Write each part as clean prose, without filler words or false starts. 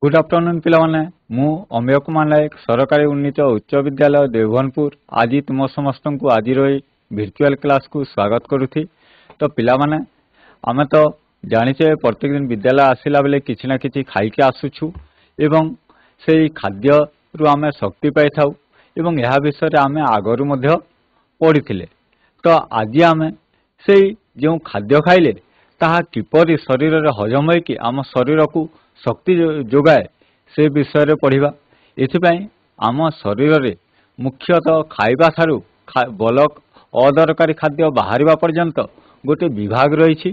Good afternoon पिलामाने मु अमेय कुमार नायक सरकारी उन्नीत उच्च विद्यालय देवघनपुर आज तुम समस्त को आज वर्चुअल क्लास को स्वागत करुथि। तो पिलामाने आमे तो जानिचे प्रत्येक दिन विद्यालय आसिला बेले किछि ना किछि खाइके आसुछु एवं से खाद्य रु आमे शक्ति पाई थाउ एवं यह विषय रे आमे आगरु मध्य पढ़िथिले। तो आज आमे से जो खाद्य खाइले ताहा किपरि शरीर रे हजम होइकि आम शरीर को शक्ति जोगाए से विषय पढ़ा। एथिपाई आम शरीर रे मुख्यतः खाइबा थारु बलक अदरकारी खाद्य बाहर पर्यंत गोटे विभाग रही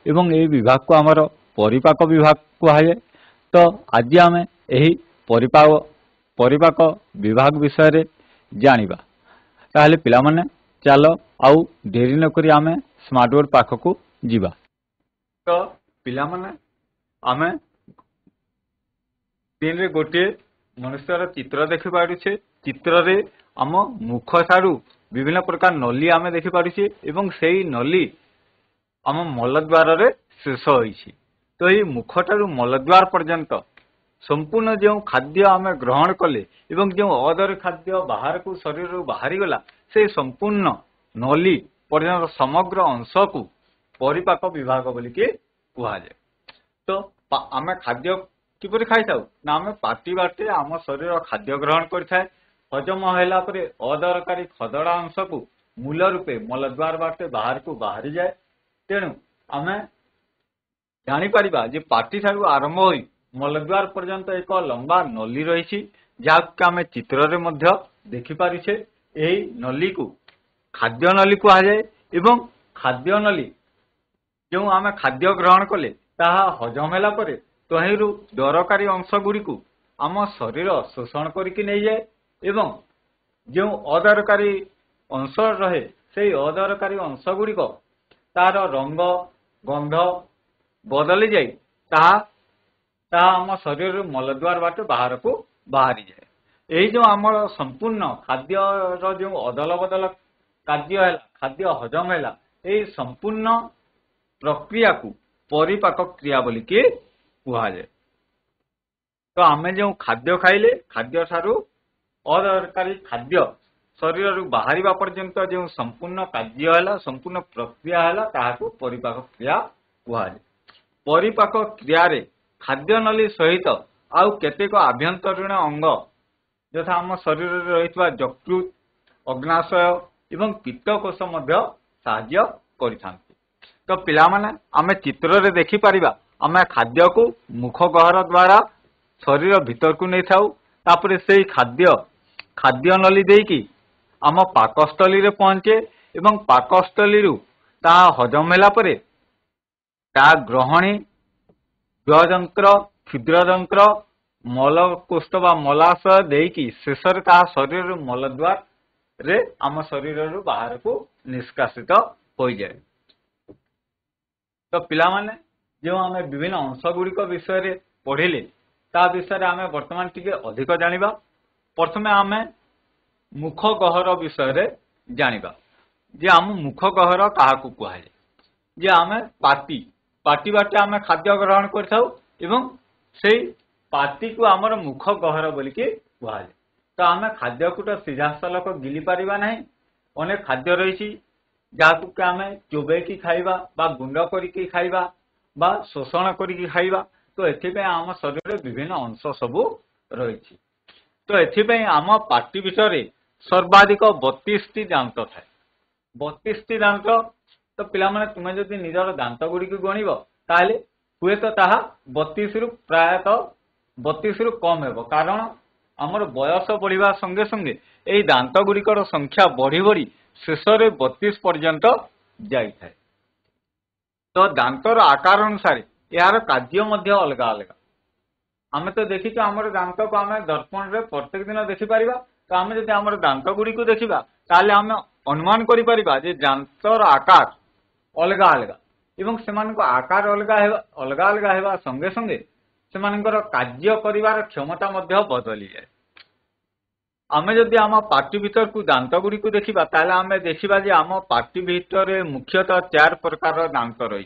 एवं ए विभाग को आमर परिपाक विभाग कहुए। तो आज आम यही परिपाक विभाग विषय रे जानिबा। ताहले पिलामाने चलो आउ देरी नकरी आमे स्मार्ट बोर्ड पाखक जीवा। तो पिलामाने आमे स्क्रीन रे गोटे मनुष्यर चित्र देखि पारुछे। चित्र रे आम मुख ठारू विभिन्न प्रकार नली आमे देखि पारुछे एवं सेही नली आम मलद्वार रे शेष होइछि। तो ये मुख ठारू मलद्वार पर्यंत संपूर्ण जो खाद्य आमे ग्रहण कले एवं जो अदर खाद्य बाहर को शरीर रू बाहरी गला से संपूर्ण नली पर्यंत समग्र अंश को परिपाक विभाग बोली के कहा जाए। तो आमे खाद्य किपरि खाई थाउ ना आमे पाटी बाटे आम शरीर खाद्य ग्रहण करथाय। हजम होला परे अदरकारी खदड़ा अंश को मूल रूपे मलद्वार बाटे बाहर को बाहरी जाए। तेणु आमे जानी परिबा जे पाटी ठारू आरंभ होई मलद्वार पर्यंत एक लंबा नली रही जहाँकि आमे चित्र रे मध्य देखि पारिछे। एही नली को खाद्य नली कहा जाए एवं खाद्य नली जो आमे खाद्य ग्रहण कले ताहा हजम होला परे तहिरु दरकारी अंश गुड़ी को आम शरीर शोषण करके नहीं जाए एवं जो अदरकारी अंश रहे से अदरकारी अंश गुड़िक तार रंग गंध बदली जाए ताहा आम शरीर मलद्वार बाट बाहर को बाहरी जाए। यही जो आम संपूर्ण खाद्य जो अदल बदल खाद्य हजम है यही संपूर्ण प्रक्रिया को परिपाक क्रिया बोली के कहा जाए। तो आमे जो खाद्य खाइले खाद्य ठारू अदरकारी खाद्य शरीर रू बाहरी पर्यंत जो संपूर्ण कार्य है संपूर्ण प्रक्रिया है ताहाको परिपाक क्रिया कहा जाए। परिपाक क्रिया रे खाद्य नली सहित आउ केतेक आभ्यंतरीण अंग यथा आम शरीर रे रहितबा यकृत अग्नाशय एवं पित्तकोश मध्य साहाय्य करिथांती। तो पिला माने आमे चित्र रे देखि परिबा आमे खाद्य को मुख गहर द्वारा शरीर भीतर को नहीं थाउ तापरे से खाद्य नली देकी आम पाकस्थली रे पहुंचे एवं पाकस्थली रु ता हजम होला परे ता ग्रहणी जंत्र क्षुद्र जंत्र मलकोष्ठ बा मलाशय देकी शेष रे ता शरीर मलद्वार रे आम शरीर रु बाहर को निष्कासित हो जाए। तो पिला माने जो आमे विभिन्न अंश गुड़िक विषय रे पढ़िले ता विषय रे आमे वर्तमान टिके अधिक जानिबा। प्रथमे आमे मुख गहर विषय रे जानिबा जे आम मुख गहर काहाकू कहा जाए। जे आमे पाटी बाटे आमे खाद्य ग्रहण करथाउ एवं सेई पाटी को आमर मुख गहर बोली के कहा जाए। तो आमे खाद्य को तो सीधा सलक गिली पारिबा नहीं। अनेक खाद्य रही जहाँकू के आमे चोबेकी खाइबा बा गुंड करिकी खाइबा बा शोषण करिकी खाइबा। तो एथिपे आम शरीर रे विभिन्न अंश सबू रही। तो एथिपे आम पाटी भितर सर्वाधिक 32 टी दांत थाए। 32 टी दांत। तो पिला माने तुमे जदि निजर दांत गुड़ी को गणिब ताले हुए तो ताहा 32 रु प्रायतः 32 रु कम हेबो। कारण आमर बयस बढ़िबा संगे संगे एई दांत गुड़िकर संख्या बढ़ी बढ़ी शेष रे 32 पर्यंत जाई थाए। तो दांतर आकार अनुसार यार कार्य मध्य अलग अलग। आमे तो देखी आमर दांत को आमे दर्पण रे प्रत्येक दिन देखि परिबा। तो आमे जदि आमर दांत गुड़ी को देखिबा ताले आमे अनुमान करि परिबा जे दांतर आकार अलग अलग एवं सेमानक आकार अलग अलग हेबा संगे संगे सेमानकर कार्य करिवार क्षमता मध्य बदली जाए। आमे जदि आम पाटी भीतर को दांत गुड़ी को देखिबा ताले आमे देखिबा जे आम पाटी भीतर मुख्यतः 4 प्रकार दांत रही।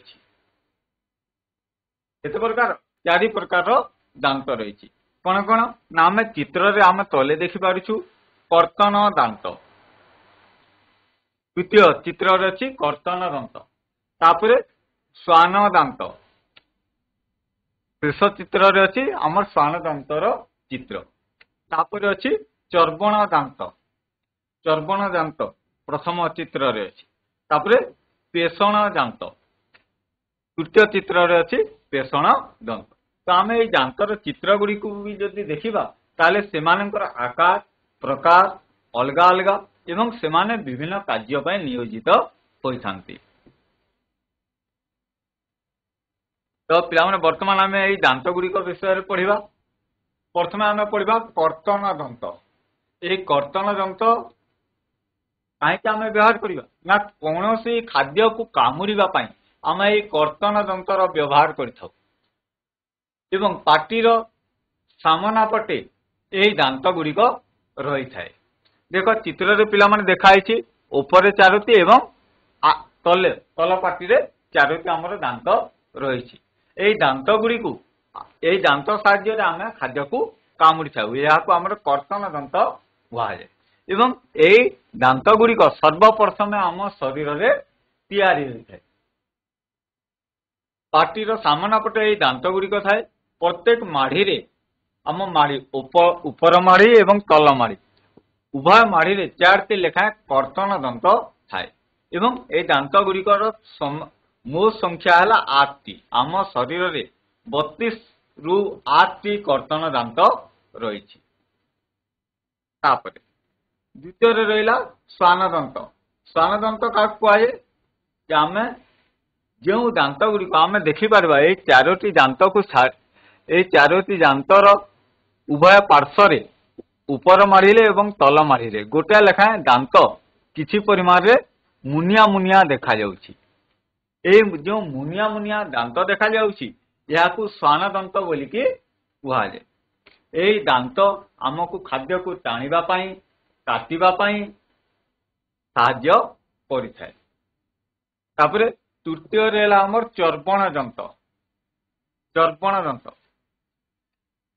केते प्रकार 4 प्रकार ଦାନ୍ତ ରହିଛି। କଣ କଣ ନା ଆମେ ଚିତ୍ରରେ ଆମେ ତଳେ ଦେଖିପାରୁଛୁ କର୍ତ୍ତନ ଦାନ୍ତ। ଦ୍ୱିତୀୟ ଚିତ୍ରରେ ଅଛି କର୍ତ୍ତନ ଦନ୍ତ, ତାପରେ ଶ୍ୱାନ ଦାନ୍ତ। ଶେଷ ଚିତ୍ରରେ ଅଛି ଆମର ଶ୍ୱାନ ଦାନ୍ତର ଚିତ୍ର। ତାପରେ ଅଛି ଚର୍ବଣ ଦାନ୍ତ। ଚର୍ବଣ ଦାନ୍ତ ପ୍ରଥମ ଚିତ୍ରରେ ଅଛି। ତାପରେ ପେଷଣ ଦାନ୍ତ, ତୃତୀୟ ଚିତ୍ରରେ ଅଛି ପେଷଣ ଦନ୍ତ। ତ ଆମେ ଏଇ ଦାନ୍ତର ଚିତ୍ର ଗୁଡିକୁ ବି ଯଦି ଦେଖିବା ତାହେଲେ ସେମାନଙ୍କର ଆକାର ପ୍ରକାର ଅଲଗା ଅଲଗା ଏବଂ ସେମାନେ ବିଭିନ୍ନ କାର୍ଯ୍ୟ ପାଇଁ ନିୟୋଜିତ ହୋଇଥାନ୍ତି। ତ ପିଲାମାନେ ବର୍ତ୍ତମାନ ଆମେ ଏଇ ଦାନ୍ତ ଗୁଡିକ ବିଷୟରେ ପଢିବା। ପ୍ରଥମେ ଆମେ ପଢିବା କର୍ତ୍ତନ ଦନ୍ତ। ଏହି କର୍ତ୍ତନ ଦନ୍ତ କାହିଁକି ଆମେ ବ୍ୟବହାର କରିବା ନା କୌଣସି ଖାଦ୍ୟକୁ କାମୁଡିବା ପାଇଁ ଆମେ ଏଇ କର୍ତ୍ତନ ଦନ୍ତର ବ୍ୟବହାର କରିଥାଉ ଏବଂ ପାଟିର ସାମନା ପଟେ ଏହି ଦାନ୍ତ ଗୁଡିକ ରହିଥାଏ। ଦେଖ ଚିତ୍ରରେ ପିଲାମାନେ ଦେଖାହେଇଛି ଉପରେ ଚାରୋଟି ଏବଂ ତଳ ପାଟିରେ ଚାରୋଟି ଆମର ଦାନ୍ତ ରହିଛି। ଏହି ଦାନ୍ତ ଗୁଡିକୁ ଏହି ଦାନ୍ତ ସାହାଯ୍ୟରେ ଆମେ ଖାଦ୍ୟକୁ କାମୁଡିଥାଉ, ଏହାକୁ ଆମର କର୍ତ୍ତନ ଦନ୍ତ କୁହାଯାଏ। ଏବଂ ଏହି ଦାନ୍ତ ଗୁଡିକ ସର୍ବପ୍ରଥମେ ଆମ ଶରୀରରେ ତିଆରି ହୋଇଥାଏ। ପାଟିର ସାମନା ପଟେ ଏହି ଦାନ୍ତ ଗୁଡିକ ଥାଏ। ପ୍ରତ୍ୟେକ ମାଢିରେ ଆମ ମାଢି ଉପର ମାଢି ଏବଂ ତଳ ମାଢି ଉଭୟ ମାଢିରେ 4ଟି ଲେଖାଏଁ କର୍ତ୍ତନ ଦନ୍ତ ଥାଏ ଏବଂ ଏହି ଦାନ୍ତ ଗୁଡିକର ମୋଟ ସଂଖ୍ୟା ହେଲା 8ଟି। ଆମ ଶରୀରରେ 32ରୁ 8ଟି କର୍ତ୍ତନ ଦାନ୍ତ ରହିଛି। ତାପରେ ଦ୍ୱିତୀୟରେ ରହିଲା ଶ୍ୱାନ ଦନ୍ତ। ଶ୍ୱାନ ଦନ୍ତ କାହାକୁ କୁହାଯାଏ ଯେ ଆମେ ଯେଉଁ ଦାନ୍ତ ଗୁଡିକ ଆମେ ଦେଖିପାରିବା ଏଇ ଚାରୋଟି ଦାନ୍ତର ଉଭୟ ପାର୍ଶ୍ୱରେ ଉପର ମାଢିରେ ଏବଂ ତଳ ମାଢିରେ ଗୋଟାଏ ଲେଖାଏଁ ଦାନ୍ତ କିଛି ପରିମାଣରେ ମୁନିଆ ମୁନିଆ ଦେଖାଯାଉଛି। এই ଯେଉଁ ମୁନିଆ ମୁନିଆ ଦାନ୍ତ ଦେଖାଯାଉଛି ଏହାକୁ ଶ୍ୱାନ ଦନ୍ତ ବୋଲିକି କୁହାଯାଏ। ଏହି ଦାନ୍ତ ଆମକୁ ଖାଦ୍ୟକୁ ଟାଣିବା ପାଇଁ କାଟିବା ପାଇଁ ସାହାଯ୍ୟ କରିଥାଏ। ତାପରେ ତୃତୀୟରେ ହେଲା ଆମର ଚର୍ବଣ ଦନ୍ତ। ଚର୍ବଣ ଦନ୍ତ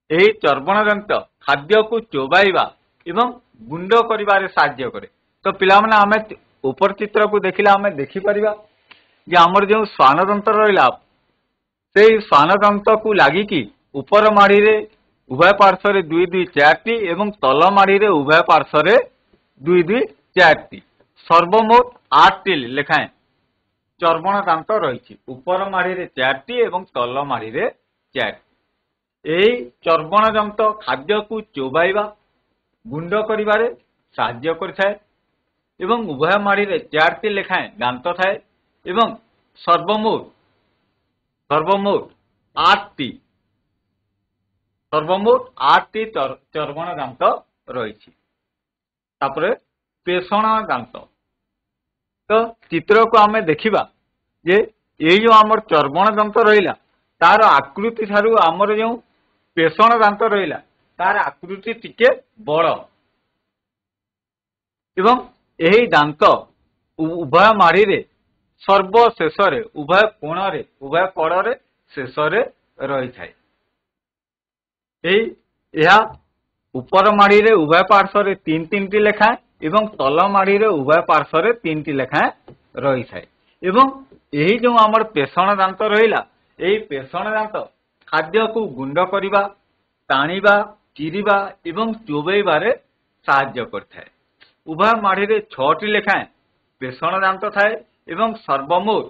ଏହି ଚର୍ବଣ ଦନ୍ତ ଖାଦ୍ୟକୁ ଚୋବାଇବା ଏବଂ ଗୁଣ୍ଡ କରିବାରେ ସାହାଯ୍ୟ କରେ। ତ ପିଲାମାନେ ଆମେ ଉପର ଚିତ୍ରକୁ ଦେଖିଲେ ଆମେ ଦେଖିପାରିବା ଯେ ଆମର ଯେଉଁ ଶ୍ୱାନ ଦନ୍ତ ରହିଲା ସେଇ ଶ୍ୱାନ ଦନ୍ତକୁ ଲାଗିକି ଉପର ମାଢିରେ ଉଭୟ ପାର୍ଶ୍ୱରେ 2 2 4ଟି ଏବଂ ତଳ ମାଢିରେ ଉଭୟ ପାର୍ଶ୍ୱରେ 2 2 4ଟି ସର୍ବମୋଟ 8ଟି ଲେଖାଏଁ ଚର୍ବଣ ଦାନ୍ତ ରହିଛି। ଉପର ମାଢିରେ 4ଟି ଏବଂ ତଳ ମାଢିରେ 4ଟି। ଏହି ଚର୍ବଣ ଦନ୍ତ ଖାଦ୍ୟକୁ ଚୋବାଇବା ଗୁଣ୍ଡ କରିବାରେ ସାହାଯ୍ୟ କରିଥାଏ ଏବଂ ଉଭୟ ମାଢିରେ 4ଟି ଲେଖାଏଁ ଦାନ୍ତ ଥାଏ ଏବଂ ସର୍ବମୋଟ 8ଟି ଚର୍ବଣ ଦାନ୍ତ ରହିଛି। ତାପରେ ପେଷଣ ଦାନ୍ତ। ତ ଚିତ୍ରକୁ ଆମେ ଦେଖିବା ଯେ ଏଇ ଯେଉଁ ଆମର ଚର୍ବଣ ଦାନ୍ତ ରହିଲା ତାର ଆକୃତି ଠାରୁ ଆମର ଯେଉଁ ପେଷଣ ଦାନ୍ତ ରହିଲା ତାର ଆକୃତି ଟିକେ ବଡ଼ ଏବଂ ଏହି ଦାନ୍ତ ଉଭୟ ମାଢିରେ ସର୍ବଶେଷରେ ଉଭୟ କୋଣରେ ଉଭୟ କଡ଼ରେ ଶେଷରେ ରହିଥାଏ। ଏହା ଉପର ମାଢିରେ ଉଭୟ ପାର୍ଶ୍ୱରେ 3ଟି ଲେଖାଏଁ ଏବଂ ତଳ ମାଢିରେ ଉଭୟ ପାର୍ଶ୍ୱରେ 3ଟି ଲେଖାଏଁ ରହିଥାଏ ଏବଂ ଏହି ଯେଉଁ ଆମର ପେଷଣ ଦାନ୍ତ ରହିଲା ଏହି ପେଷଣ ଦାନ୍ତ ଖାଦ୍ୟକୁ ଗୁଣ୍ଡ କରିବା ଟାଣିବା ଚିରିବା ଏବଂ ଚୋବେଇବାରେ ସାହାଯ୍ୟ କରିଥାଏ। ଉଭୟ ମାଢିରେ 6ଟି ଲେଖାଏଁ ପେଷଣ ଦାନ୍ତ ଥାଏ ଏବଂ ସର୍ବମୋଟ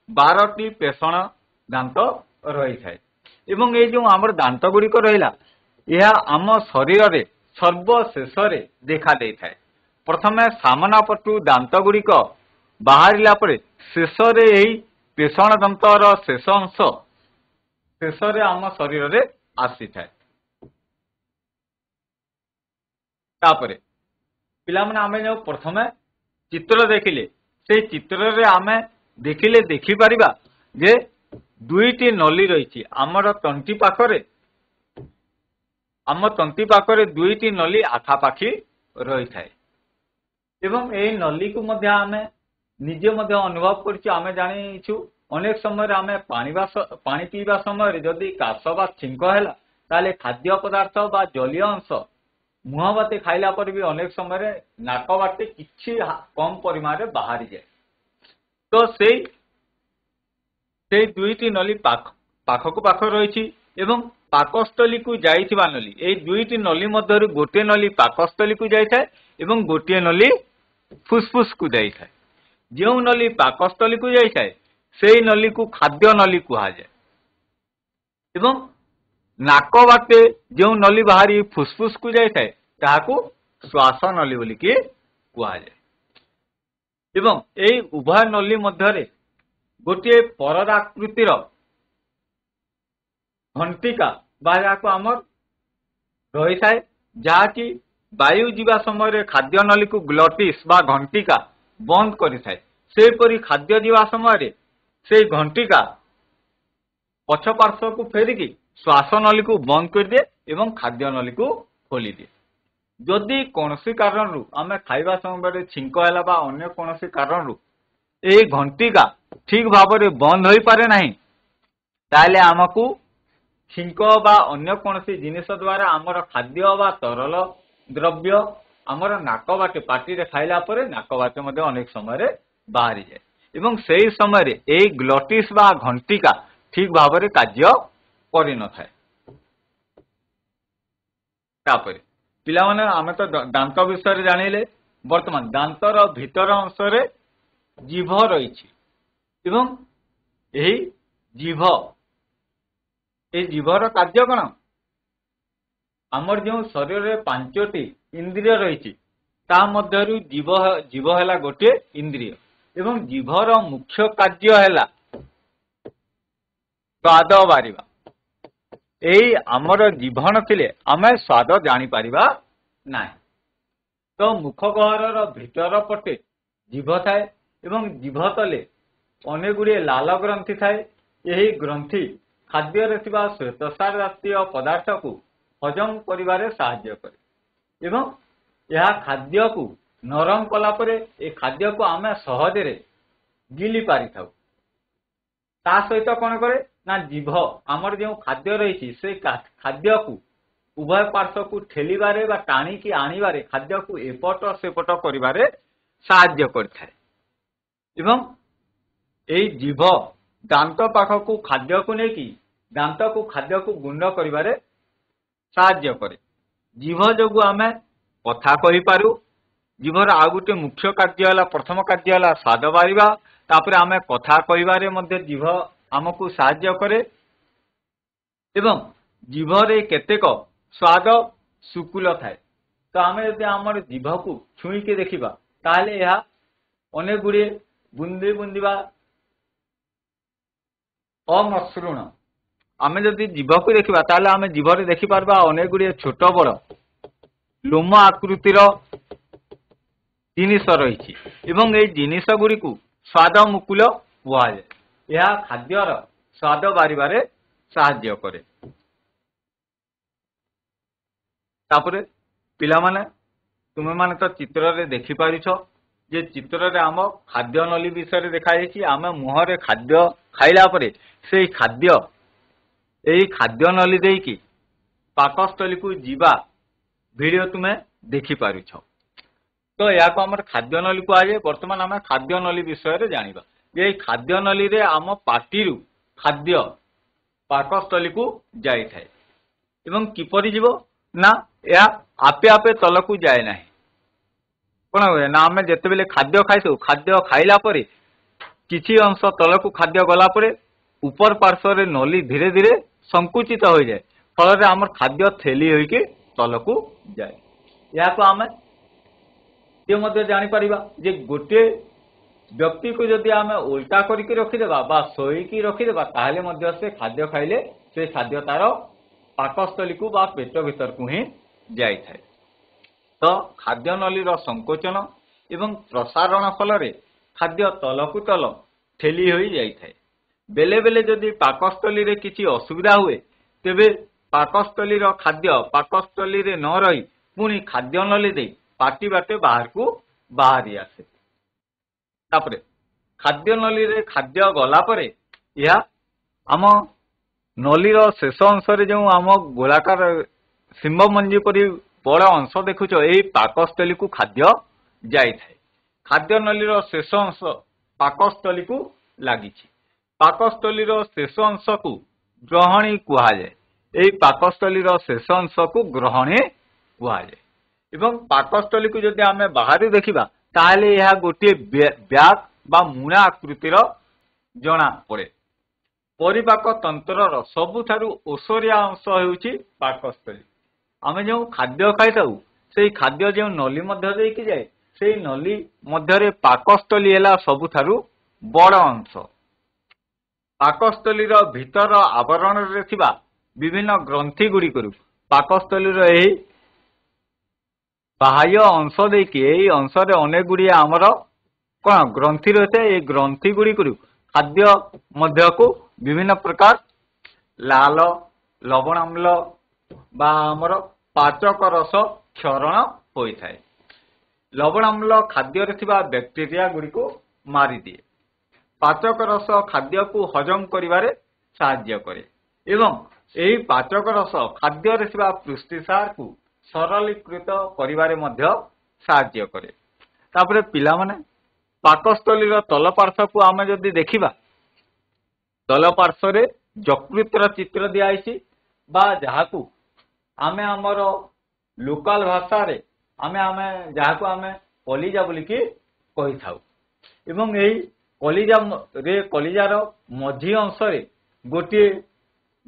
12ଟି ପେଷଣ ଦାନ୍ତ ରହିଥାଏ ଏବଂ এই ଯେଉଁ ଆମର ଦାନ୍ତ ଗୁଡ଼ିକ ରହିଲା ଏହା ଆମ ଶରୀରରେ ସର୍ବଶେଷରେ ଦେଖା ଦେଇଥାଏ। ପ୍ରଥମେ ସାମନା ପଟୁ ଦାନ୍ତ ଗୁଡ଼ିକ ବାହାରିଲା ପରେ ଶେଷରେ ଏହି ପେଷଣ ଦନ୍ତର ଶେଷ ଅଂଶ ଶେଷରେ ଆମ ଶରୀରରେ ଆସିଥାଏ। ତାପରେ ପିଲାମାନେ ଆମେ ଯେଉଁ ପ୍ରଥମେ ଚିତ୍ର ଦେଖିଲେ ସେଇ ଚିତ୍ରରେ ଆମେ ଦେଖିପାରିବା ଯେ 2ଟି ନଳୀ ରହିଛି। ଆମର ତଣ୍ଟି ପାଖରେ 2ଟି ନଳୀ ଆଖାପାଖି ରହିଥାଏ ଏବଂ ଏହି ନଳୀକୁ ମଧ୍ୟ ଆମେ ନିଜେ ମଧ୍ୟ ଅନୁଭବ କରିଛୁ। ଆମେ ଜାଣିଛୁ ଅନେକ ସମୟରେ ଆମେ ପାଣି ପିଇବା ସମୟରେ ଯଦି କାଶ ବା ଛିଙ୍କ ହେଲା ताले खाद्य पदार्थ बा जलीय अंश मुह बाटे खाइला पर भी अनेक समय नाक बाटे किछि कम परिमाण में बाहरी जाए। तो से दुईटी नली पाखकु पाख रही एवं पाकस्थली को जाइथिबा नली ए दुईटी नली मध्यरु गोटे नली पाकस्थली को जाइथाय एवं गोटे नली फुसफुस को जाइथाय। जो नली पाकस्थली को जाइथाय सेई नली को खाद्य नली कहा जाए एवं नाक बाटे जो नली बाहरी फुसफुस को जाइथाय ताहाकू श्वास नली बोली कि कहा जाए। एवं एई उभय नली मध्यरे गोटे परदाकृतिर घंटिका बाको आमर रही थाए जहाँकि वायु जीवा समय खाद्य नली को ग्लटिस बा घंटिका बंद करि थाए। सेपरि खाद्य जीवा समय से घंटिका पछ पार्श्व को फेरिकी श्वास नली को बंद कर दिए एवं खाद्य नली को खोली दिए। जदि कौनसी कारण आम खाइबा समय छिंक है बा अन्य कौनसी कारण ए घंटिका ठीक भाव में बंद हो पारे नहीं ताले आमको छिंक बा अन्य कौनसी जिनिस द्वारा आमर खाद्य बा तरल द्रव्य आमर नाक बाटे पाटी रे खाइला परे नाक बाटे मध्य अनेक समय बाहरी जाए एवं सेही समय ए ग्लटिस बा घंटिका ठीक भाव में कार्य करि न थाए। तापरे पिला माने आमे तो दांत विषय जानिले वर्तमान दांतर भीतर अंश रे जीभ रही एवं यही जीभ ए जीभर कार्य कौन आमर जो शरीर में 5टी इंद्रिय रही मध्यरु जीभ है गोटे इंद्रिय एवं जीभर मुख्य कार्य है स्वाद बारिबा। एई आमर जीभ नथिले आमे स्वाद जानी पारिबा नाही। तो मुख गहरर भीतर पटे जीभ थाए एवं जीभ तले अनेक गुड़िए लाल ग्रंथि थाए। यही ग्रंथि खाद्य रे थिबा श्वेतसार जातीय पदार्थ को हजम करिबारे सहाय्य करे एवं यह खाद्य को नरम कला परे ए खाद्य को आमे सहजरे गिली पारि थाउ। ता सहित कौन करे ना जीभ आमर जो खाद्य रही से खाद्य को उभय पार्श्व को ठेलिबारे बा टाणिकी आनिबारे खाद्य को एपट सेपट करिबारे सहाय्य करथाय एवं एई जीभ दांत पाख को खाद्य को लेकी दांत को खाद्य को गुंड करिबारे सहाय्य करे। जीभ जोगु आमे कथा कहि पारु। जीभर आ गुटे मुख्य कार्य है प्रथम कार्य है स्वाद बारिबा। तापरे आमे कथा कहिबारे मध्ये जीभ आमको सहाय्य करे एवं जीभरे केतेक स्वाद सुकुल थाए। तो आमे यदि आमर जीभ को छुई के देखिबा ताले यह अनेक गुड़िए बुंदी बुंदीबा अमसृण आमे जदि जीभ को देखिबा ताले आमे जीभरे देखि पारबा अनेक गुड़िए छोट बड़ लोम आकृतिर जिनिस रही एवं ए जिनिस गुड़ी को स्वाद मुकुल कहुए। यह खाद्यर स्वाद बारिबारे सहाय्य करे। तापरे पिला माने तुमे माने तो चित्र रे देखि पारिछ जे चित्र रे आम खाद्य नली विषय रे देखा जायछि। आमे मुहरे खाद्य खाइला परे से खाद्य एई खाद्य नली देकी पाकस्थली को जीवा वीडियो तुमे देखि पारिछ। तो या को हमर खाद्य नली को आजे वर्तमान आमे खाद्य नली विषय रे जानिबा जे खाद्य नली रे आम पाटीरु खाद्य पाकस्थली को जाई थाए एवं किपरि जीवो ना या आपे आपे तल को जाए नाही। कोन होय ना आमे जते बेले खाद्य खाइसु खाद्य खाइला परे किछि अंश तल को खाद्य गला परे ऊपर पार्श्व रे नली धीरे धीरे संकुचित हो जाए फल रे हमर खाद्य थेली होई के तल को जाए। या को आमे ये मध्य जानी पारिबा जे गोटे व्यक्ति को जदि आमे उल्टा करके रखिदेबा बा सोईकी रखिदेबा ताहले मध्य से खाद्य खाइले से खाद्य तार पाकस्थली को बा पेट भीतर को ही जाई थाए। तो खाद्य नली रो संकोचन एवं प्रसारण फल रे खाद्य तल को तल ठेली होई जाई थाए। बेले बेले जदि पाकस्थली रे किछि असुविधा हुए तेबे पाकस्थली रो खाद्य पाकस्थली रे न रही पुणी खाद्य नली दे पाटी बाटे बाहर को बाहरी आसे। तापरे खाद्य नली रे खाद्य गला परे या आम नली शेष अंश जो आम गोलाकार सिंह मंजी परी बड़ अंश देखुच यही पाकस्थली को खाद्य जाए खाद्य नली शेष अंश पाकस्थली को लगी पाकस्थली शेष अंश को ग्रहणी कहुए यही पाकस्थली शेष अंश को ग्रहणी कहुए एवं पाकस्थली को जदि आम बाहर देखा ताहले यह गोटे ब्याग बा मुणा आकृतिर जना पड़े परिपाक तंत्र सबुठारु ओसरिया अंश होउछि पाकस्थली आमे जो खाद्य खाई से खाद्य जो नली मध्य देकी जाए से नली मध्य पाकस्थली है सबुठारु बड़ अंश पाकस्थली भीतर आवरण रे थिबा विभिन्न ग्रंथि गुड़ी पाकस्थली बाह्य अंश देकी अंश अनेक गुड़िए आमर कौन ग्रंथि रही है ये ग्रंथि गुड़ी खाद्य मध्य को विभिन्न प्रकार लाल लवण अम्ल बा आमर पाचक रस क्षरण होता है लवण अम्ल खाद्य बैक्टेरिया गुड़ी को मारी दिए पाचक रस खाद्य को हजम करिवारे साहाय्य करे एवं यही पाचक रस खाद्य पुष्टिसार को सरलीकृत करिवारे मध्य साहाय्य करे तापरे पिला माने पाकस्थली तल पार्श्व को आम जदि देखा तल पार्श्व यकृतर चित्र दिखाई बा जहाँ को आमे आमर लोकल भाषा रे आमे आमे जहाँ को आमे कलिजा बोलिकी कही थाउ एवं यही कलिजा रे कलिजार मझी अंश रे गोटे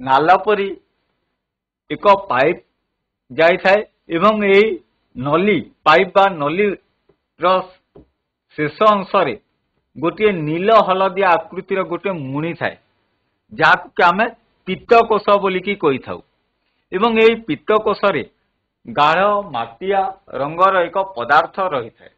नाल परी एक पाइप जाई थाए एवं यही नली पाइप बा नली शेष अंश रे गोटे नील हलदिया आकृतिर गोटे मुणी थाए जहाँ आमे पित्तकोश बोलिकी कही थाउ एवं यही पित्तकोश रे गाढ़ माटिया रंगर एक पदार्थ रही थाए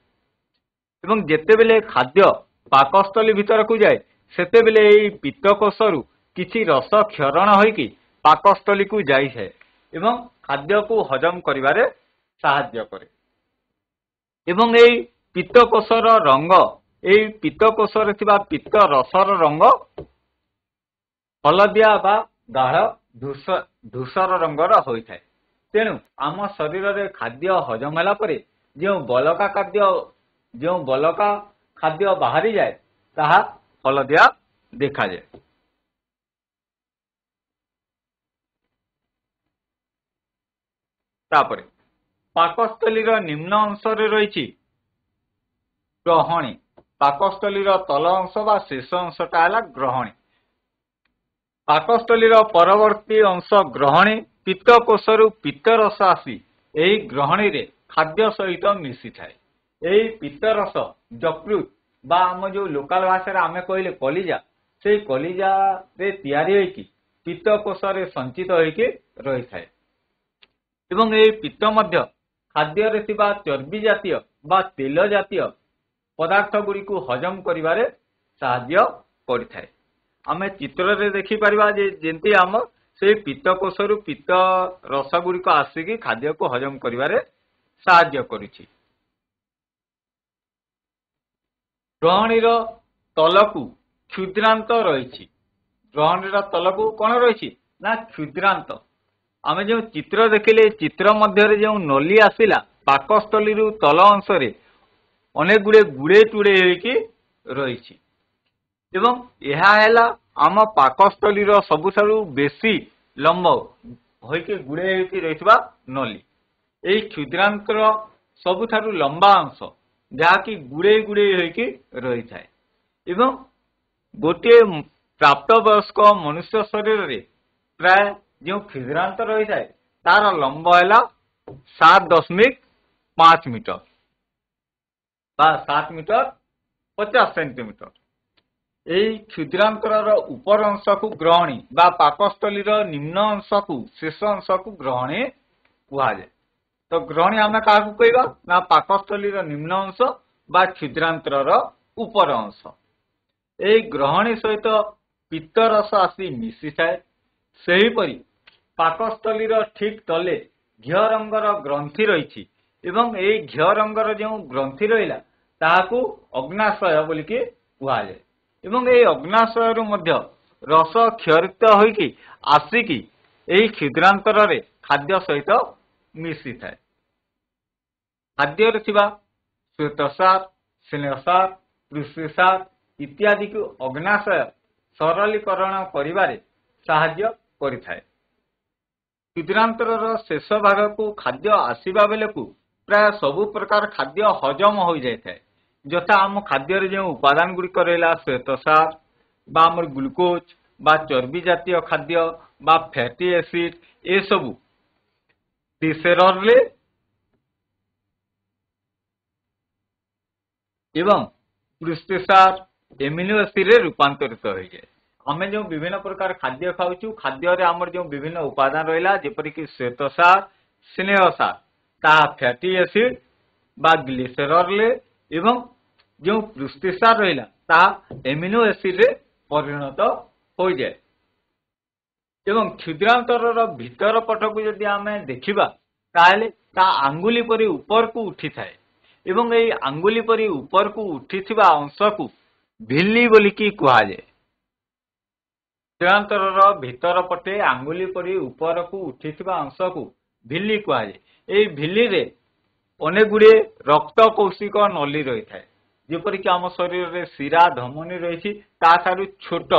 एवं जेतेबेले खाद्य पाकस्थली भीतर को जाए सेतेबेले यही पित्तकोश रु किछि रस क्षरण होइकी पाकस्थली को जाई है एवं खाद्य को हजम करिवारे साहाय्य करे एवं यही पित्तकोशर रंग यही पित्तकोशरे थिबा पित्त रसर रंग हलदिया बा गाढ़ धूसर रंगर होइथाए तेणु आम शरीर रे खाद्य हजम होला परे जो बलका खाद्य बाहरी जाए ताहा हलदिया देखा जाए तापरे पाकस्थली निम्न अंश रे रही ग्रहणी पाकस्थली तल अंश बा शेष अंशटा है ग्रहणी पाकस्थली परवर्ती अंश ग्रहणी पित्तकोशरु पित्तरस आसी यही ग्रहणी रे खाद्य सहित मिसी थाए यही पित्तरस यकृत बा आम जो लोकल भाषा आमे कहले कलिजा से कलिजा रे तैयारी होइकी पित्तकोश रे संचित होइकी रही थाए एवं यही पित्त मध्य खाद्य रे थिबा चर्बी जातीय बा तेल जातीय पदार्थ गुड़ी को हजम करिवारे साहाय्य करिथाए आमे चित्र रे देखि परिबा जे जेंती आम से पित्तकोश रु पित्त रस गुड़ी को आसिकी खाद्य को हजम करिवारे साहाय्य करिछि ग्रहणीर तलकू क्षुद्रांत रही ग्रहणीर तलकू कौन रही ना क्षुद्रांत आम जो चित्र देखिले चित्र मध्य जो नली आसिला पाकस्थली तल अंश अनेक गुड़े गुड़े टुड़े रही एवं यह आम पाकस्थली सबुठारु बेसी लंब होइके गुड़े रही नली यही क्षुद्रांतर सबुठारु लंबा अंश जहाँकि गुड़े गुड़े रही थाए एवं गोटे प्राप्त वयस्क मनुष्य शरीर रे प्राय जो क्षुद्रांत रही थाए तार लंब है 7.5 मीटर 7 मीटर 50 सेंटीमीटर यही क्षुद्रांतर उपर अंश को ग्रहणी बा पाकस्थली निम्न अंश को शेष अंश को ग्रहणी कहुए तो ग्रहणी आम क्या कहवा ना पाकस्थली निम्न अंश बा क्षुद्रांतर उपर अंश यही ग्रहणी सहित पित्तरस आसी मिसी थाए सेहीपरि पाकस्थली ठीक तले घिय रंगर ग्रंथि रही एवं यही घिय रंगर जो ग्रंथि रहा ताहाकू अग्नाशय बोलिकी कहुए एवं ये अग्नाशय ରସ କ୍ଷରିତ ହୋଇକି ଆସିକି ଏହି କ୍ଷୁଦ୍ରାନ୍ତରରେ ଖାଦ୍ୟ ସହିତ ମିଶିଥାଏ। ଖାଦ୍ୟରେ ଥିବା ଶ୍ଵେତସାର, ସ୍ନେହସାର, ପୃଷ୍ଟିସାର ଇତ୍ୟାଦିକୁ ଅଗ୍ନାଶୟ ସରଳୀକରଣ କରିବାରେ ସାହାଯ୍ୟ କରିଥାଏ। କ୍ଷୁଦ୍ରାନ୍ତରର ଶେଷ ଭାଗକୁ ଖାଦ୍ୟ ଆସିବା ବେଳକୁ ପ୍ରାୟ ସବୁ ପ୍ରକାର ଖାଦ୍ୟ ହଜମ ହୋଇଯାଇଥାଏ। ଯଥା ଆମ ଖାଦ୍ୟରେ ଯେଉଁ ଉପାଦାନ ଗୁଡ଼ିକ ରହିଲା ଶ୍ଵେତସାର ବା ଆମର ଗ୍ଲୁକୋଜ ବା ଚର୍ବି ଜାତୀୟ ଖାଦ୍ୟ ବା ଫ୍ୟାଟି ଏସିଡ ଏସବୁ ଗ୍ଲିସେରଲରେ ଏବଂ ପୃଷ୍ଟିସାର ଏମିନୋ ଏସିଡରେ ରୂପାନ୍ତରିତ ହୋଇଯାଏ। ଆମେ ଯେଉଁ ବିଭିନ୍ନ ପ୍ରକାର ଖାଦ୍ୟ ଖାଉଛୁ ଖାଦ୍ୟରେ ଆମର ଯେଉଁ ବିଭିନ୍ନ ଉପାଦାନ ରହିଲା ଯେପରିକି ଶ୍ଵେତସାର, ସ୍ନେହସାର ତାହା ଫ୍ୟାଟି ଏସିଡ ବା ଗ୍ଲିସେରଲରେ ଏବଂ ଯେଉଁ ପୃଷ୍ଟିସାର ରହିଲା ତାହା ଏମିନୋ ଏସିଡରେ ପରିଣତ ହୋଇଯାଏ। ଏବଂ କ୍ଷୁଦ୍ରାନ୍ତରର ଭିତର ପଟକୁ ଯଦି ଆମେ ଦେଖିବା ତାହେଲେ ତା ଆଙ୍ଗୁଳି ପରି ଉପରକୁ ଉଠିଥାଏ ଏବଂ ଏହି ଆଙ୍ଗୁଳି ପରି ଉପରକୁ ଉଠିଥିବା ଅଂଶକୁ ଭିଲି ବୋଲିକି କୁହାଯାଏ। କ୍ଷୁଦ୍ରାନ୍ତରର ଭିତର ପଟେ ଆଙ୍ଗୁଳି ପରି ଉପରକୁ ଉଠିଥିବା ଅଂଶକୁ ଭିଲି କୁହାଯାଏ। ଏହି ଭିଲିରେ ଅନେକ ଗୁଡ଼ିଏ ରକ୍ତ କୌଶିକ ନଳୀ ରହିଥାଏ। ଯେପରିକି ଆମ ଶରୀରରେ ଶିରା ଧମନୀ ରହିଛି ତାଠାରୁ ଛୋଟ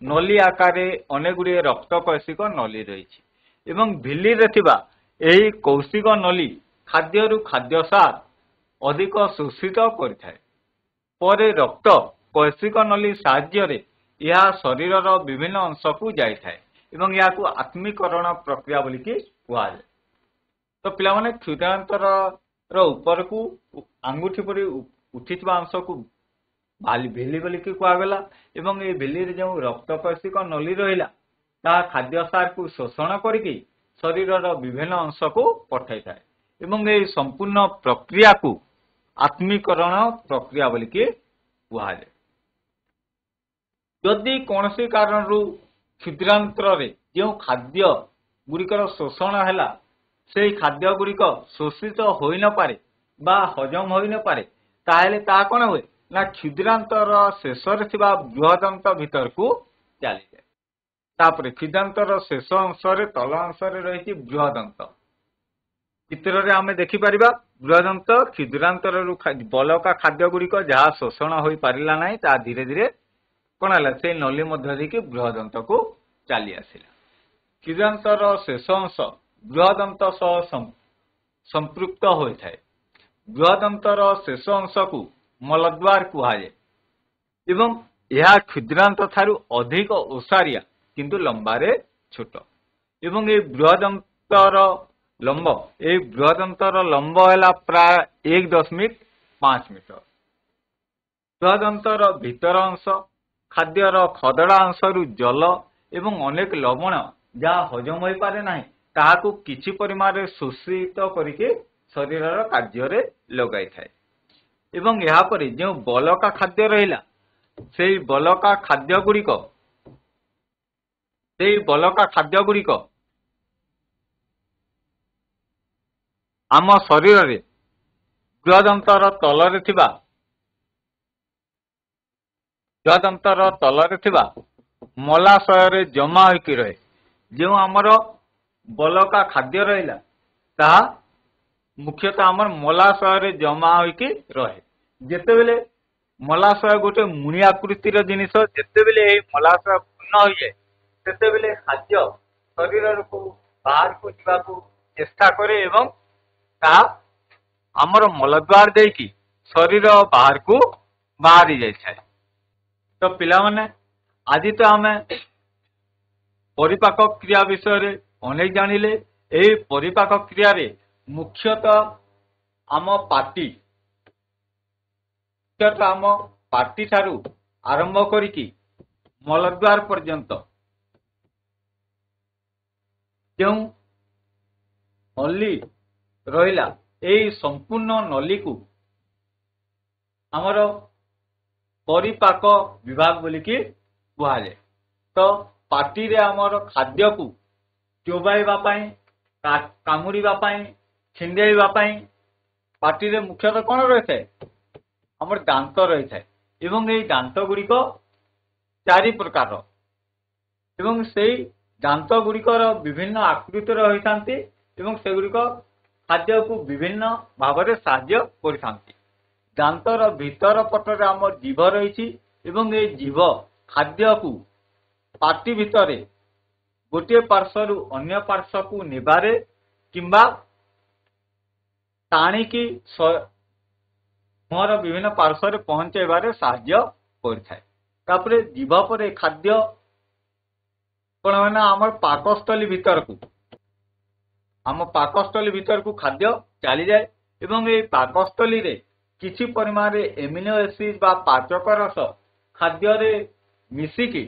ନଳୀ ଆକାରରେ ଅନେକ ଗୁଡ଼ିଏ ରକ୍ତ କୌଶିକ ନଳୀ ରହିଛି ଏବଂ ଭିଲିରେ ଥିବା ଏହି କୌଶିକ ନଳୀ ଖାଦ୍ୟରୁ ଖାଦ୍ୟସାର ଅଧିକ ଶୋଷିତ କରିଥାଏ। ପରେ ରକ୍ତ କୌଶିକ ନଳୀ ସାହାଯ୍ୟରେ ଏହା ଶରୀରର ବିଭିନ୍ନ ଅଂଶକୁ ଯାଇଥାଏ ଏବଂ ଏହାକୁ ଆତ୍ମୀକରଣ ପ୍ରକ୍ରିୟା ବୋଲିକି କୁହାଯାଏ। ତ ପିଲାମାନେ କ୍ଷୁଦ୍ରାନ୍ତରର ଉପରକୁ ଆଙ୍ଗୁଠି ପରି ଉଠିଥିବା ଅଂଶକୁ ଭିଲି ବୋଲିକି କୁହାଗଲା ଏବଂ ଏହି ଭିଲିରେ ଯେଉଁ ରକ୍ତ କୌଶିକ ନଳୀ ରହିଲା ତାହା ଖାଦ୍ୟସାରକୁ ଶୋଷଣ କରିକି ଶରୀରର ବିଭିନ୍ନ ଅଂଶକୁ ପଠାଇଥାଏ ଏବଂ ଏହି ସମ୍ପୂର୍ଣ୍ଣ ପ୍ରକ୍ରିୟାକୁ ଆତ୍ମୀକରଣ ପ୍ରକ୍ରିୟା ବୋଲିକି କୁହାଯାଏ। ଯଦି କୌଣସି କାରଣରୁ କ୍ଷୁଦ୍ରାନ୍ତରରେ ଯେଉଁ ଖାଦ୍ୟ ଗୁଡ଼ିକର ଶୋଷଣ ହେଲା ସେହି ଖାଦ୍ୟ ଗୁଡ଼ିକ ଶୋଷିତ ହୋଇନପାରେ ବା ହଜମ ହୋଇନପାରେ ତାହେଲେ ତାହା କ'ଣ ହୁଏ ନା କ୍ଷୁଦ୍ରାନ୍ତର ଶେଷରେ ଥିବା ବୃହଦନ୍ତ ଭିତରକୁ ଚାଲିଯାଏ। ତାପରେ କ୍ଷୁଦ୍ରାନ୍ତର ଶେଷ ଅଂଶରେ ତଳ ଅଂଶରେ ରହିଛି ବୃହଦନ୍ତ। ଚିତ୍ରରେ ଆମେ ଦେଖିପାରିବା ବୃହଦନ୍ତ କ୍ଷୁଦ୍ରାନ୍ତରରୁ ବଳକା ଖାଦ୍ୟ ଗୁଡ଼ିକ ଯାହା ଶୋଷଣ ହୋଇପାରିଲା ନାହିଁ ତାହା ଧୀରେ ଧୀରେ କ'ଣ ହେଲା ସେଇ ନଳୀ ମଧ୍ୟ ଦେଇକି ବୃହଦନ୍ତକୁ ଚାଲି ଆସିଲା। କ୍ଷୁଦ୍ରାନ୍ତର ଶେଷ ଅଂଶ ବୃହଦନ୍ତ ସହ ସମ୍ପୃକ୍ତ ହୋଇଥାଏ। ବୃହଦନ୍ତର ଶେଷ ଅଂଶକୁ ମଳଦ୍ୱାର କୁହାଯାଏ ଏବଂ ଏହା କ୍ଷୁଦ୍ରାନ୍ତ ଠାରୁ ଅଧିକ ଓସାରିଆ କିନ୍ତୁ ଲମ୍ବାରେ ଛୋଟ ଏବଂ ଏହି ବୃହଦନ୍ତର ଲମ୍ବ ହେଲା ପ୍ରାୟ 1.5 ମିଟର। ବୃହଦନ୍ତର ଭିତର ଅଂଶ ଖାଦ୍ୟର ଖଦଡ଼ା ଅଂଶରୁ ଜଳ ଏବଂ ଅନେକ ଲବଣ ଯାହା ହଜମ ହୋଇପାରେ ନାହିଁ ତାହାକୁ କିଛି ପରିମାଣରେ ଶୋଷିତ କରିକି ଶରୀରର କାର୍ଯ୍ୟରେ ଲଗାଇଥାଏ ଏବଂ ଏହାପରେ ଯେଉଁ ବଳକା ଖାଦ୍ୟ ରହିଲା ସେହି ବଳକା ଖାଦ୍ୟ ଗୁଡ଼ିକ ଆମ ଶରୀରରେ ବୃହଦନ୍ତର ତଳରେ ଥିବା ମଳାଶୟରେ ଜମା ହୋଇକି ରହେ। ଯେଉଁ ଆମର ବଳକା ଖାଦ୍ୟ ରହିଲା ତାହା ମୁଖ୍ୟତଃ ଆମର ମଳାଶୟରେ ଜମା ହୋଇକି ରହେ। ଯେତେବେଳେ ମଳାଶୟ ଗୋଟେ ମୁଣି ଆକୃତିର ଜିନିଷ ଯେତେବେଳେ ଏହି ମଳାଶୟ ପୂର୍ଣ୍ଣ ହୋଇଯାଏ ସେତେବେଳେ ଖାଦ୍ୟ ଶରୀରକୁ ବାହାରକୁ ଯିବାକୁ ଚେଷ୍ଟା କରେ ଏବଂ ତାହା ଆମର ମଳଦ୍ୱାର ଦେଇକି ଶରୀର ବାହାରକୁ ବାହାରି ଯାଇଥାଏ। ତ ପିଲାମାନେ ଆଜି ତ ଆମେ ପରିପାକ କ୍ରିୟା ବିଷୟରେ ଅନେକ ଜାଣିଲେ। ଏହି ପରିପାକ କ୍ରିୟାରେ ମୁଖ୍ୟତଃ ଆମ ପାଟି ଠାରୁ ଆରମ୍ଭ କରିକି ମଳଦ୍ୱାର ପର୍ଯ୍ୟନ୍ତ ଯେଉଁ ନଳୀ ରହିଲା ଏହି ସମ୍ପୂର୍ଣ୍ଣ ନଳୀକୁ ଆମର ପରିପାକ ବିଭାଗ ବୋଲିକି କୁହାଯାଏ। ତ ପାଟିରେ ଆମର ଖାଦ୍ୟକୁ ଚୋବାଇବା ପାଇଁ କାମୁଡ଼ିବା ପାଇଁ ଛିଣ୍ଡେଇବା ପାଇଁ ପାଟିରେ ମୁଖ୍ୟତଃ କ'ଣ ରହିଥାଏ ଆମର ଦାନ୍ତ ରହିଥାଏ ଏବଂ ଏହି ଦାନ୍ତ ଗୁଡ଼ିକ 4 ପ୍ରକାର ଏବଂ ସେଇ ଦାନ୍ତ ଗୁଡ଼ିକର ବିଭିନ୍ନ ଆକୃତିର ହୋଇଥାନ୍ତି ଏବଂ ସେଗୁଡ଼ିକ ଖାଦ୍ୟକୁ ବିଭିନ୍ନ ଭାବରେ ସାହାଯ୍ୟ କରିଥାନ୍ତି। ଦାନ୍ତର ଭିତର ପଟରେ ଆମ ଜିଭ ରହିଛି ଏବଂ এই ଜିଭ ଖାଦ୍ୟକୁ ପାଟି ଭିତରେ ଗୋଟିଏ ପାର୍ଶ୍ୱରୁ ଅନ୍ୟ ପାର୍ଶ୍ୱକୁ ନେବାରେ କିମ୍ବା ଟାଣିକି ମୁହଁର ବିଭିନ୍ନ ପାର୍ଶ୍ୱରେ ପହଞ୍ଚାଇବାରେ ସାହାଯ୍ୟ କରିଥାଏ। ତାପରେ ଜିଭ ପରେ ଖାଦ୍ୟ କଣ ହୁଏ ନା ଆମର ପାକସ୍ଥଳୀ ଭିତରକୁ ଖାଦ୍ୟ ଚାଲିଯାଏ ଏବଂ এই ପାକସ୍ଥଳୀରେ କିଛି ପରିମାଣରେ ଏମିନୋ ଏସିଡ୍ ବା ପାଚକ ରସ ଖାଦ୍ୟରେ ମିଶିକି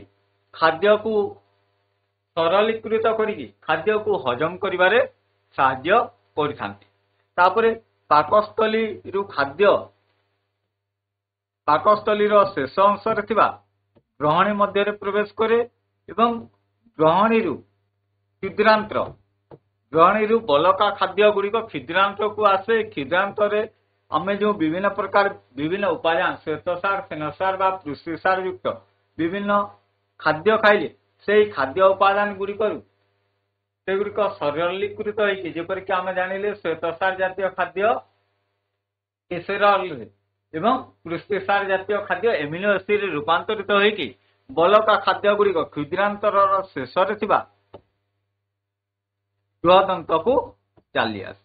ଖାଦ୍ୟକୁ ସରଳୀକୃତ କରିକି ଖାଦ୍ୟକୁ ହଜମ କରିବାରେ ସାହାଯ୍ୟ କରିଥାନ୍ତି। ତାପରେ ପାକସ୍ଥଳୀର ଶେଷ ଅଂଶରେ ଥିବା ଗ୍ରହଣୀ ମଧ୍ୟରେ ପ୍ରବେଶ କରେ ଏବଂ ଗ୍ରହଣୀରୁ ବଳକା ଖାଦ୍ୟ ଗୁଡ଼ିକ କ୍ଷୁଦ୍ରାନ୍ତକୁ ଆସେ। କ୍ଷୁଦ୍ରାନ୍ତରେ ଆମେ ଯେଉଁ ବିଭିନ୍ନ ଉପାଦାନ ଶ୍ଵେତସାର, ଫେନସାର ବା ପୁଷ୍ଟିସାର ଯୁକ୍ତ ବିଭିନ୍ନ ଖାଦ୍ୟ ଖାଇଲେ ସେଇ ଖାଦ୍ୟ ଉପାଦାନ ଗୁଡ଼ିକରୁ ସେଗୁଡ଼ିକ ସରଳୀକୃତ ହେଇକି ଯେପରିକି ଆମେ ଜାଣିଲେ ଶ୍ଵେତସାର ଜାତୀୟ ଖାଦ୍ୟ ଗ୍ଲିସେରଲରେ ଏବଂ ପୁଷ୍ଟିସାର ଜାତୀୟ ଖାଦ୍ୟ ଏମିନୋ ଏସିଡରେ ରୂପାନ୍ତରିତ ହୋଇକି ବଳକା ଖାଦ୍ୟ ଗୁଡ଼ିକ କ୍ଷୁଦ୍ରାନ୍ତରର ଶେଷରେ ଥିବା ବୃହଦନ୍ତକୁ ଚାଲି ଆସେ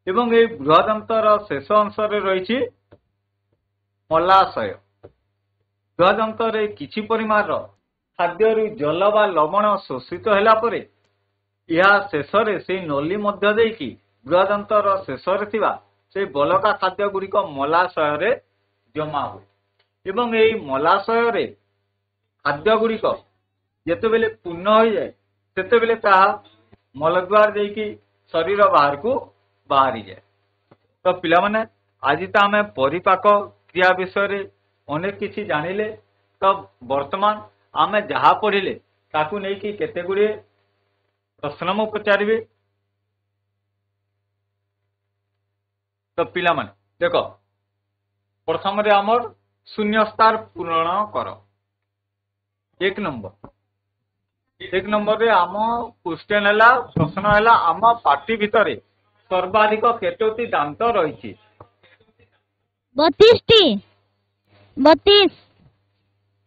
ଏବଂ এই ବୃହଦନ୍ତର ଶେଷ ଅଂଶରେ ରହିଛି ମଲାଶୟ। ବୃହଦନ୍ତରେ କିଛି ପରିମାଣର ଖାଦ୍ୟରୁ ଜଳ ବା ଲବଣ ଶୋଷିତ ହେଲା ପରେ ଏହା ଶେଷରେ ସେଇ ନଳୀ ମଧ୍ୟ ଦେଇକି ବୃହଦନ୍ତର ଶେଷରେ ଥିବା ସେଇ ବଳକା ଖାଦ୍ୟ ଗୁଡ଼ିକ ମଲାଶୟରେ ଜମା ହୁଏ ଏବଂ এই ମଲାଶୟରେ ଖାଦ୍ୟ ଗୁଡ଼ିକ ଯେତେବେଳେ ପୂର୍ଣ୍ଣ ହୋଇଯାଏ ସେତେବେଳେ ତାହା ମଳଦ୍ୱାର ଦେଇକି ଶରୀର ବାହାରକୁ ବାହାରିଯାଏ। ତ ପିଲାମାନେ ଆଜି ତ ଆମେ ପରିପାକ କ୍ରିୟା ବିଷୟରେ ଅନେକ କିଛି ଜାଣିଲେ। ତ ବର୍ତ୍ତମାନ ଆମେ ଯାହା ପଢିଲେ ତାକୁ ନେଇକି କେତେ ଗୁଡ଼ିଏ ପ୍ରଶ୍ନ ମୁଁ ପଚାରିବି। ତ ପିଲାମାନେ ଦେଖ, ପ୍ରଥମରେ ଆମର ଶୂନ୍ୟସ୍ଥାନ ପୂରଣ କର। ଏକ ନମ୍ବରରେ ଆମ କ୍ୱେଶ୍ଚନ ହେଲା, ପ୍ରଶ୍ନ ହେଲା ଆମ ପାଟି ଭିତରେ ସର୍ବାଧିକ କେତୋଟି ଦାନ୍ତ ରହିଛି? 32ଟି।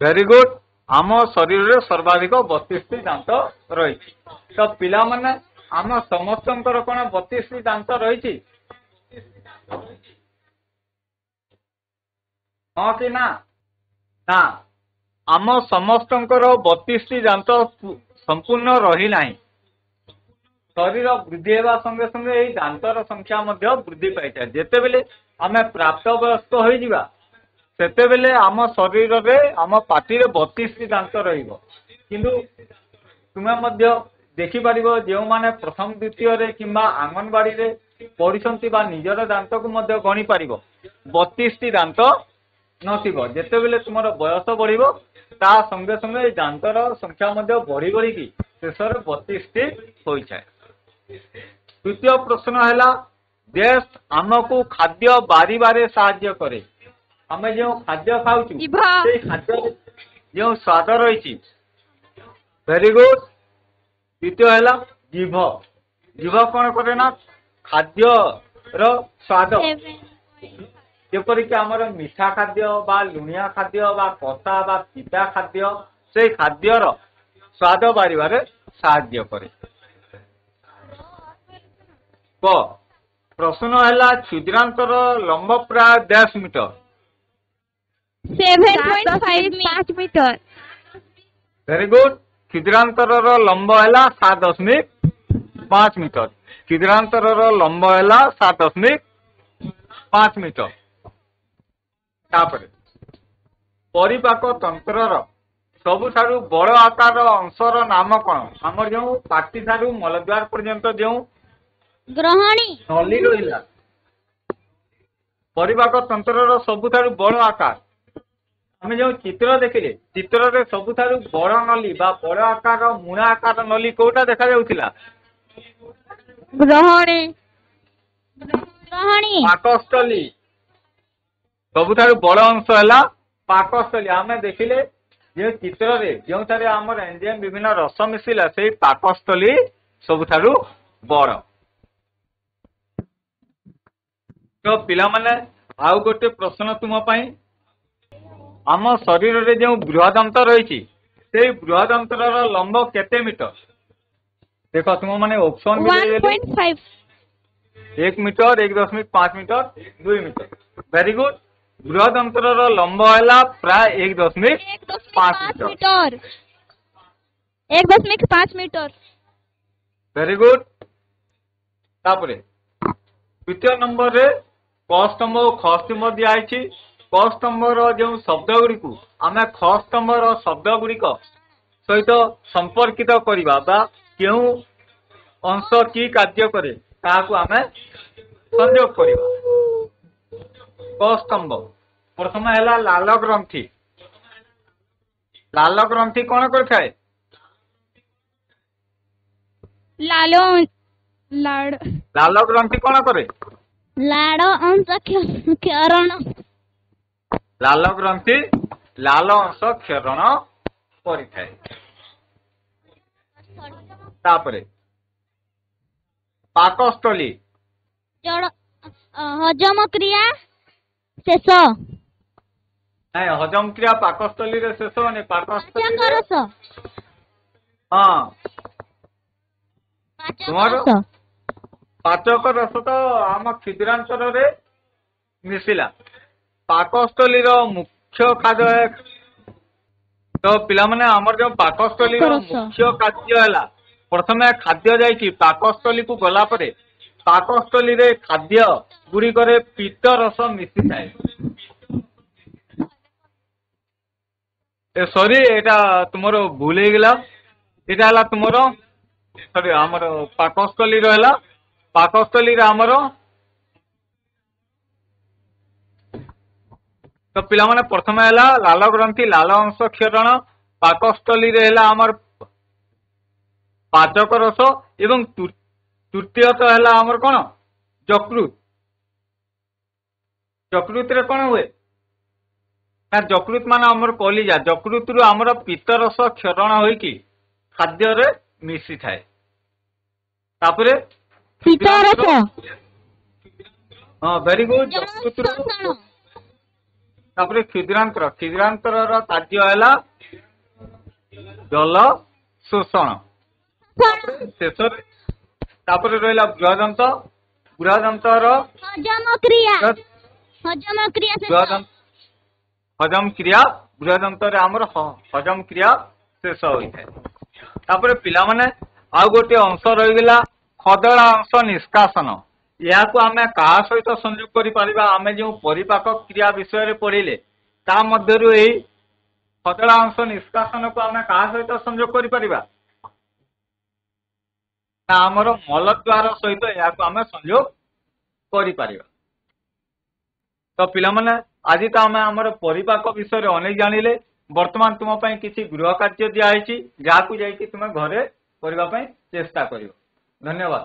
Very good. ଆମ ଶରୀରରେ ସର୍ବାଧିକ 32ଟି ଦାନ୍ତ ରହିଛି। ତ ପିଲାମାନେ ଆମ ସମସ୍ତଙ୍କର କଣ 32ଟି ଦାନ୍ତ ରହିଛି? ହଁ କି ନା? ନା, ଆମ ସମସ୍ତଙ୍କର 32ଟି ଦାନ୍ତ ସମ୍ପୂର୍ଣ୍ଣ ରହିନାହିଁ। ଶରୀର ବୃଦ୍ଧି ହେବା ସଙ୍ଗେ ସଙ୍ଗେ ଏହି ଦାନ୍ତର ସଂଖ୍ୟା ମଧ୍ୟ ବୃଦ୍ଧି ପାଇଥାଏ। ଯେତେବେଳେ ଆମେ ପ୍ରାପ୍ତବୟସ୍କ ହୋଇଯିବା ସେତେବେଳେ ଆମ ଶରୀରରେ ଆମ ପାଟିରେ 32ଟି ଦାନ୍ତ ରହିବ। କିନ୍ତୁ ତୁମେ ମଧ୍ୟ ଦେଖିପାରିବ ଯେଉଁମାନେ ପ୍ରଥମ ଦ୍ୱିତୀୟରେ କିମ୍ବା ଅଙ୍ଗନବାଡିରେ ପଢିଛନ୍ତି ବା ନିଜର ଦାନ୍ତକୁ ମଧ୍ୟ ଗଣି ପାରିବ 32ଟି ଦାନ୍ତ ନଥିବ। ଯେତେବେଳେ ତୁମର ବୟସ ବଢିବ ତା ସଙ୍ଗେ ସଙ୍ଗେ ଏହି ଦାନ୍ତର ସଂଖ୍ୟା ମଧ୍ୟ ବଢି ବଢିକି ଶେଷରେ 32ଟି ହୋଇଥାଏ। ତୃତୀୟ ପ୍ରଶ୍ନ ହେଲା, ଦେଶ ଆମକୁ ଖାଦ୍ୟ ବାରିବାରେ ସାହାଯ୍ୟ କରେ। ଆମେ ଯେଉଁ ଖାଦ୍ୟ ଖାଉଛୁ ସେଇ ଖାଦ୍ୟରେ ଯେଉଁ ସ୍ୱାଦ ରହିଛି। Very good. ଦ୍ୱିତୀୟ ହେଲା ଜିଭ। ଜିଭ କଣ କରେ ନା ଖାଦ୍ୟର ସ୍ୱାଦ, ଯେପରିକି ଆମର ମିଠା ଖାଦ୍ୟ ବା ଲୁଣିଆ ଖାଦ୍ୟ ବା କଷା ବା ପିତା ଖାଦ୍ୟ ସେଇ ଖାଦ୍ୟର ସ୍ୱାଦ ବାରିବାରେ ସାହାଯ୍ୟ କରେ। ପ୍ରଶ୍ନ ହେଲା, କ୍ଷୁଦ୍ରାନ୍ତର ଲମ୍ବ ପ୍ରାୟ 10 ମିଟର? 7.5 ମିଟର। Very good. କ୍ଷୁଦ୍ରାନ୍ତରର ଲମ୍ବ ହେଲା 7.5 ମିଟର। କ୍ଷୁଦ୍ରାନ୍ତରର ଲମ୍ବ ହେଲା 7.5 ମିଟର। ତାପରେ ପରିପାକ ତନ୍ତ୍ରର ସବୁଠାରୁ ବଡ଼ ଆକାର ଅଂଶର ନାମ କଣ? ଆମର ଯେଉଁ ପାଟି ଠାରୁ ମଳଦ୍ୱାର ପର୍ଯ୍ୟନ୍ତ ଯେଉଁ ଗ୍ରହଣୀ ନଳୀ ରହିଲା, ପରିପାକ ତନ୍ତ୍ରର ସବୁଠାରୁ ବଡ଼ ଆକାର ଆମେ ଯେଉଁ ଚିତ୍ର ଦେଖିଲେ, ଚିତ୍ରରେ ସବୁଠାରୁ ବଡ଼ ନଳୀ ବା ବଡ଼ ଆକାର ମୁଣା ଆକାର ନଳୀ କୋଉଟା ଦେଖାଯାଉଥିଲା? ଗ୍ରହଣୀ। ପାକସ୍ଥଳୀ। ସବୁଠାରୁ ବଡ଼ ଅଂଶ ହେଲା ପାକସ୍ଥଳୀ। ଆମେ ଦେଖିଲେ ଯେ ଚିତ୍ରରେ ଯେଉଁଠାରେ ଆମର ଏଞ୍ଜାଇମ୍ ବିଭିନ୍ନ ରସ ମିଶିଲା ସେଇ ପାକସ୍ଥଳୀ ସବୁଠାରୁ ବଡ। ତ ପିଲାମାନେ ଆଉ ଗୋଟେ ପ୍ରଶ୍ନ ତୁମ ପାଇଁ, ଆମ ଶରୀରରେ ଯେଉଁ ବୃହଦନ୍ତ ରହିଛି ସେଇ ବୃହଦନ୍ତର ଲମ୍ବ କେତେ ମିଟର? ଦେଖ ତୁମ ମାନେ option 1.5 1 metre, 1.5 metre, 2 metre. Very good. ବୃହଦନ୍ତର ଲମ୍ବ ହେଲା ପ୍ରାୟ 1.5 ମିଟର। 1.5 ମିଟର। ଭେରି ଗୁଡ। ତାପରେ ଦ୍ୱିତୀୟ ନମ୍ବରରେ କ ସ୍ତମ୍ଭ ଓ ଖ ସ୍ତମ୍ଭ ଦିଆହେଇଛି। କ ସ୍ତମ୍ଭର ଯେଉଁ ଶବ୍ଦ ଗୁଡ଼ିକୁ ଆମେ ଖ ସ୍ତମ୍ଭର ଶବ୍ଦ ଗୁଡ଼ିକ ସହିତ ସମ୍ପର୍କିତ କରିବା ବା କେଉଁ ଅଂଶ କି କାର୍ଯ୍ୟ କରେ ତାହାକୁ ଆମେ ସଂଯୋଗ କରିବା। କ ସ୍ତମ୍ଭ ପ୍ରଥମେ ହେଲା ଲାଲ ଗ୍ରନ୍ଥି। ଲାଲ ଗ୍ରନ୍ଥି କଣ କରିଥାଏ? ଲାଳ ଲାଲ ଗ୍ରନ୍ଥି କଣ କରେ? ଅଂଶ କ୍ଷରଣ। ଲାଲ ଗ୍ରନ୍ଥି ଲାଲ ଅଂଶ କ୍ଷରଣ କରିଥାଏ। ତାପରେ ପାକସ୍ଥଳୀ ହଜମ କ୍ରିୟା ଶେଷ। ନାଇଁ, ହଜମ କ୍ରିୟା ପାକସ୍ଥଳୀରେ ଶେଷ ହଉନି। ପାକସ୍ଥଳୀରେ ରସ। ହଁ ତୁମର ପାଚକ ରସ ତ ଆମ କ୍ଷୁଦ୍ରାନ୍ତରରେ ମିଶିଲା। ପାକସ୍ଥଳୀର ମୁଖ୍ୟ ଖାଦ୍ୟ ତ ପିଲାମାନେ ଆମର ଯୋଉ ପାକସ୍ଥଳୀର ମୁଖ୍ୟ କାର୍ଯ୍ୟ ହେଲା ପ୍ରଥମେ ଖାଦ୍ୟ ଯାଇକି ପାକସ୍ଥଳୀକୁ ଗଲା ପରେ ପାକସ୍ଥଳୀରେ ଖାଦ୍ୟ ଗୁଡ଼ିକରେ ପିତ୍ତ ରସ ମିଶିଥାଏ। ସରି, ଏଇଟା ତୁମର ଭୁଲ ହେଇଗଲା। ଏଇଟା ହେଲା ତୁମର ସରି ଆମର ପାକସ୍ଥଳୀର ହେଲା। ପାକସ୍ଥଳୀରେ ଆମର ତ ପିଲାମାନେ ପ୍ରଥମେ ହେଲା ଲାଲ ଗ୍ରନ୍ଥି ଲାଲ ଅଂଶ କ୍ଷରଣ। ପାକସ୍ଥଳୀରେ ହେଲା ଆମର ପାଚକ ରସ ଏବଂ ତୃତୀୟତଃ ହେଲା ଆମର କଣ? ଯକୃତ। ଯକୃତରେ କଣ ହୁଏ ନା ଯକୃତ ମାନେ ଆମର କଲିଜା। ଯକୃତରୁ ଆମର ପିତ୍ତ ରସ କ୍ଷରଣ ହୋଇକି ଖାଦ୍ୟରେ ମିଶିଥାଏ। ତାପରେ ହଁ ଭେରି ଗୁଡ। ଯକୃତରୁ ତାପରେ କ୍ଷୁଦ୍ରାନ୍ତରର କାର୍ଯ୍ୟ ହେଲା ଜଳ ଶୋଷଣ। ଶେଷରେ ତାପରେ ରହିଲା ବୃହଦନ୍ତ। ବୃହଦନ୍ତର ହଜମ କ୍ରିୟା ହଜମ କ୍ରିୟା ବୃହଦନ୍ତରେ ଆମର ହଜମ କ୍ରିୟା ଶେଷ ହୋଇଥାଏ। ତାପରେ ପିଲାମାନେ ଆଉ ଗୋଟିଏ ଅଂଶ ରହିଗଲା ଖଦଡ଼ା ଅଂଶ ନିଷ୍କାସନ। ଏହାକୁ ଆମେ କାହା ସହିତ ସଂଯୋଗ କରିପାରିବା? ଆମେ ଯେଉଁ ପରିପାକ କ୍ରିୟା ବିଷୟରେ ପଢିଲେ ତା ମଧ୍ୟରୁ ଏହି ଖଦଡ଼ା ଅଂଶ ନିଷ୍କାସନକୁ ଆମେ କାହା ସହିତ ସଂଯୋଗ କରିପାରିବା? ନା ଆମର ମଳଦ୍ୱାର ସହିତ ଏହାକୁ ଆମେ ସଂଯୋଗ କରିପାରିବା। ତ ପିଲାମାନେ ଆଜି ତ ଆମେ ଆମର ପରିପାକ ବିଷୟରେ ଅନେକ ଜାଣିଲେ। ବର୍ତ୍ତମାନ ତୁମ ପାଇଁ କିଛି ଗୃହ କାର୍ଯ୍ୟ ଦିଆହେଇଛି ଯାହାକୁ ଯାଇକି ତୁମେ ଘରେ କରିବା ପାଇଁ ଚେଷ୍ଟା କରିବ। ଧନ୍ୟବାଦ।